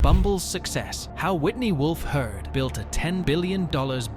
Bumble's success, how Whitney Wolfe Herd built a $10 billion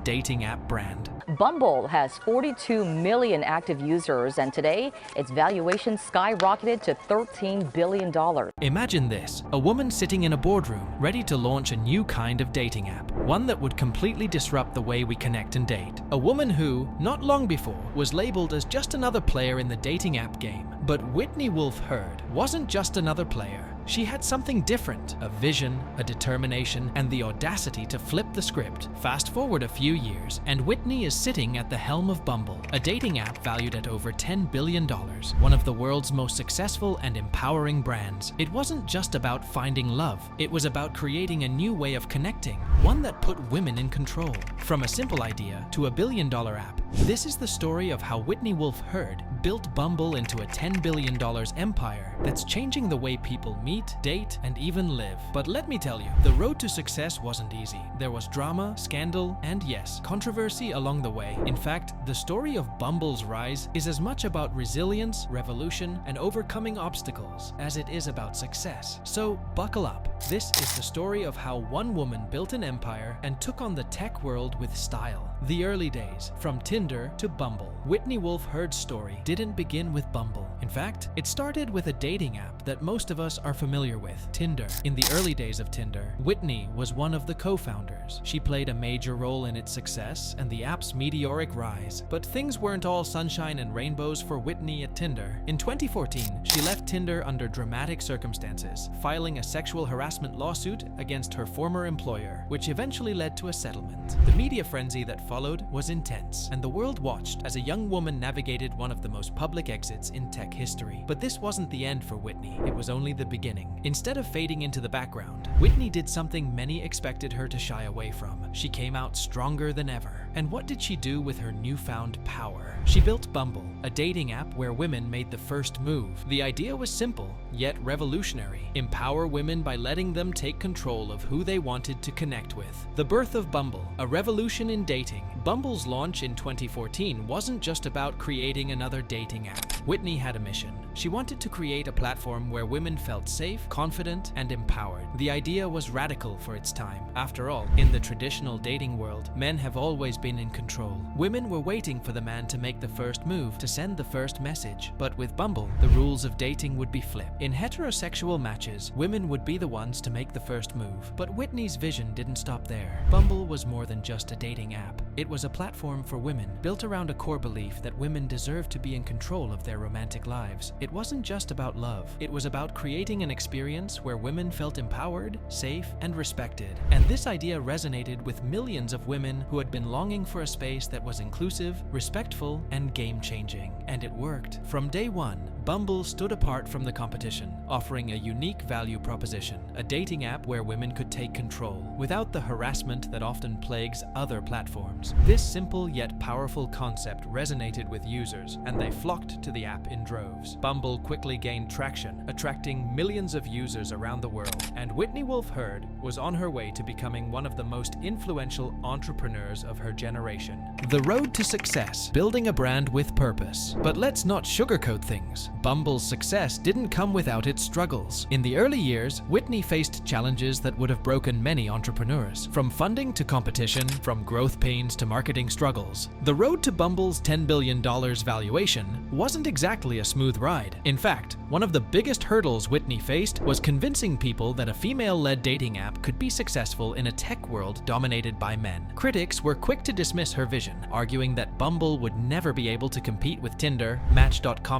dating app brand. Bumble has 42 million active users, and today its valuation skyrocketed to $13 billion. Imagine this, a woman sitting in a boardroom ready to launch a new kind of dating app, one that would completely disrupt the way we connect and date. A woman who, not long before, was labeled as just another player in the dating app game. But Whitney Wolfe Herd wasn't just another player. She had something different, a vision, a determination, and the audacity to flip the script. Fast forward a few years, and Whitney is sitting at the helm of Bumble, a dating app valued at over $10 billion, one of the world's most successful and empowering brands. It wasn't just about finding love, it was about creating a new way of connecting, one that put women in control. From a simple idea to a billion-dollar app, this is the story of how Whitney Wolfe Herd built Bumble into a $10 billion empire that's changing the way people meet, date, and even live. But let me tell you, the road to success wasn't easy. There was drama, scandal, and yes, controversy along the way. In fact, the story of Bumble's rise is as much about resilience, revolution, and overcoming obstacles as it is about success. So buckle up. This is the story of how one woman built an empire and took on the tech world with style. The early days, from Tinder to Bumble. Whitney Wolfe Herd's story didn't begin with Bumble. In fact, it started with a dating app that most of us are familiar with, Tinder. In the early days of Tinder, Whitney was one of the co-founders. She played a major role in its success and the app's meteoric rise. But things weren't all sunshine and rainbows for Whitney at Tinder. In 2014, she left Tinder under dramatic circumstances, filing a sexual harassment lawsuit against her former employer, which eventually led to a settlement. The media frenzy that followed was intense, and the world watched as a young woman navigated one of the most public exits in tech history. But this wasn't the end for Whitney. It was only the beginning. Instead of fading into the background, Whitney did something many expected her to shy away from. She came out stronger than ever. And what did she do with her newfound power? She built Bumble, a dating app where women made the first move. The idea was simple, yet revolutionary. Empower women by letting them take control of who they wanted to connect with. The birth of Bumble, a revolution in dating. Bumble's launch in 2014 wasn't just about creating another dating app. Whitney had a mission. She wanted to create a platform where women felt safe, confident, and empowered. The idea was radical for its time. After all, in the traditional dating world, men have always been in control. Women were waiting for the man to make the first move, to send the first message. But with Bumble, the rules of dating would be flipped. In heterosexual matches, women would be the ones to make the first move. But Whitney's vision didn't stop there. Bumble was more than just a dating app. It was a platform for women, built around a core belief that women deserve to be in control of their romantic lives. It wasn't just about love. It was about creating an experience where women felt empowered, safe, and respected. And this idea resonated with millions of women who had been longing for a space that was inclusive, respectful, and game-changing. And it worked. From day one, Bumble stood apart from the competition, offering a unique value proposition, a dating app where women could take control, without the harassment that often plagues other platforms. This simple yet powerful concept resonated with users, and they flocked to the app in droves. Bumble quickly gained traction, attracting millions of users around the world, and Whitney Wolfe Herd was on her way to becoming one of the most influential entrepreneurs of her generation. The road to success, building a brand with purpose. But let's not sugarcoat things. Bumble's success didn't come without its struggles. In the early years, Whitney faced challenges that would have broken many entrepreneurs. From funding to competition, from growth pains to marketing struggles, the road to Bumble's $10 billion valuation wasn't exactly a smooth ride. In fact, one of the biggest hurdles Whitney faced was convincing people that a female-led dating app could be successful in a tech world dominated by men. Critics were quick to dismiss her vision, arguing that Bumble would never be able to compete with Tinder, Match.com,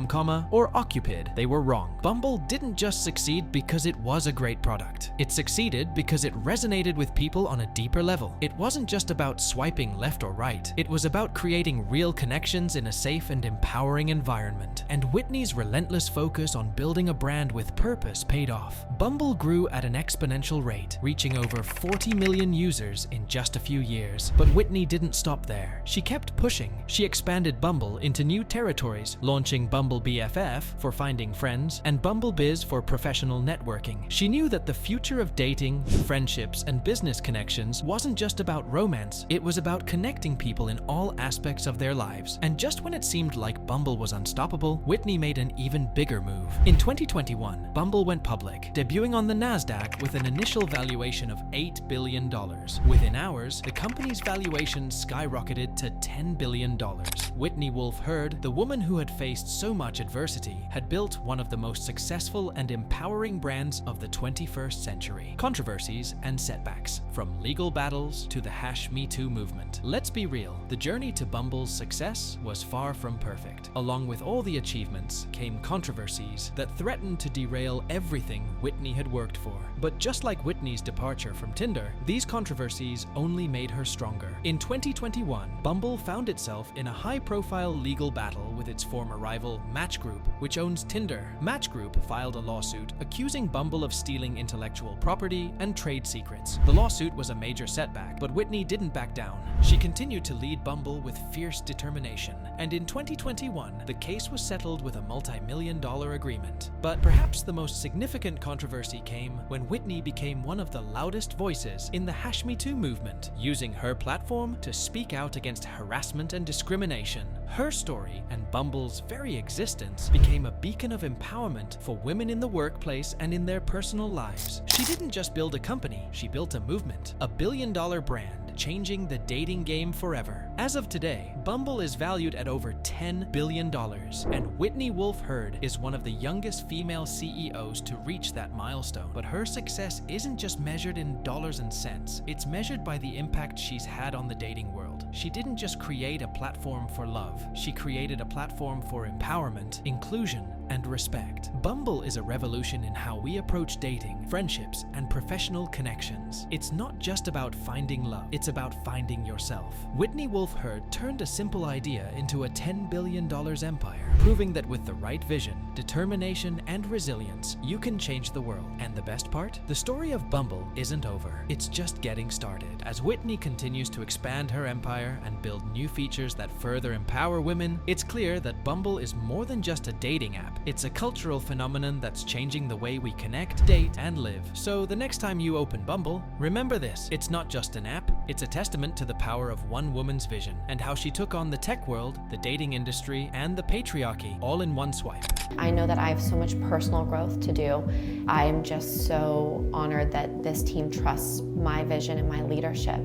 or Occupid. They were wrong. Bumble didn't just succeed because it was a great product. It succeeded because it resonated with people on a deeper level. It wasn't just about swiping left or right. It was about creating real connections in a safe and empowering environment. And Whitney's relentless focus on building a brand with purpose paid off. Bumble grew at an exponential rate, reaching over 40 million users in just a few years. But Whitney didn't stop there. She kept pushing. She expanded Bumble into new territories, launching Bumble BFF BFF for finding friends, and Bumble Bizz for professional networking. She knew that the future of dating, friendships, and business connections wasn't just about romance, it was about connecting people in all aspects of their lives. And just when it seemed like Bumble was unstoppable, Whitney made an even bigger move. In 2021, Bumble went public, debuting on the NASDAQ with an initial valuation of $8 billion. Within hours, the company's valuation skyrocketed to $10 billion. Whitney Wolfe Herd, the woman who had faced so much adversity, had built one of the most successful and empowering brands of the 21st century. Controversies and setbacks, from legal battles to the #MeToo movement. Let's be real, the journey to Bumble's success was far from perfect. Along with all the achievements came controversies that threatened to derail everything Whitney had worked for. But just like Whitney's departure from Tinder, these controversies only made her stronger. In 2021, Bumble found itself in a high-profile legal battle with its former rival, Match Group, which owns Tinder. Match Group filed a lawsuit accusing Bumble of stealing intellectual property and trade secrets. The lawsuit was a major setback, but Whitney didn't back down. She continued to lead Bumble with fierce determination, and in 2021, the case was settled with a multi-million-dollar agreement. But perhaps the most significant controversy came when Whitney became one of the loudest voices in the #MeToo movement, using her platform to speak out against harassment and discrimination. Her story and Bumble's very existence became a beacon of empowerment for women in the workplace and in their personal lives. She didn't just build a company, she built a movement, a billion-dollar brand, changing the dating game forever. As of today, Bumble is valued at over $10 billion, and Whitney Wolfe Herd is one of the youngest female CEOs to reach that milestone. But her success isn't just measured in dollars and cents, it's measured by the impact she's had on the dating world. She didn't just create a platform for love, she created a platform for empowerment, inclusion, and respect. Bumble is a revolution in how we approach dating, friendships, and professional connections. It's not just about finding love, it's about finding yourself. Whitney Wolfe Herd turned a simple idea into a $10 billion empire, proving that with the right vision, determination, and resilience, you can change the world. And the best part? The story of Bumble isn't over. It's just getting started. As Whitney continues to expand her empire and build new features that further empower women, it's clear that Bumble is more than just a dating app. It's a cultural phenomenon that's changing the way we connect, date, and live. So the next time you open Bumble, remember this: it's not just an app, it's a testament to the power of one woman's vision and how she took on the tech world, the dating industry, and the patriarchy all in one swipe. I know that I have so much personal growth to do. I am just so honored that this team trusts my vision and my leadership.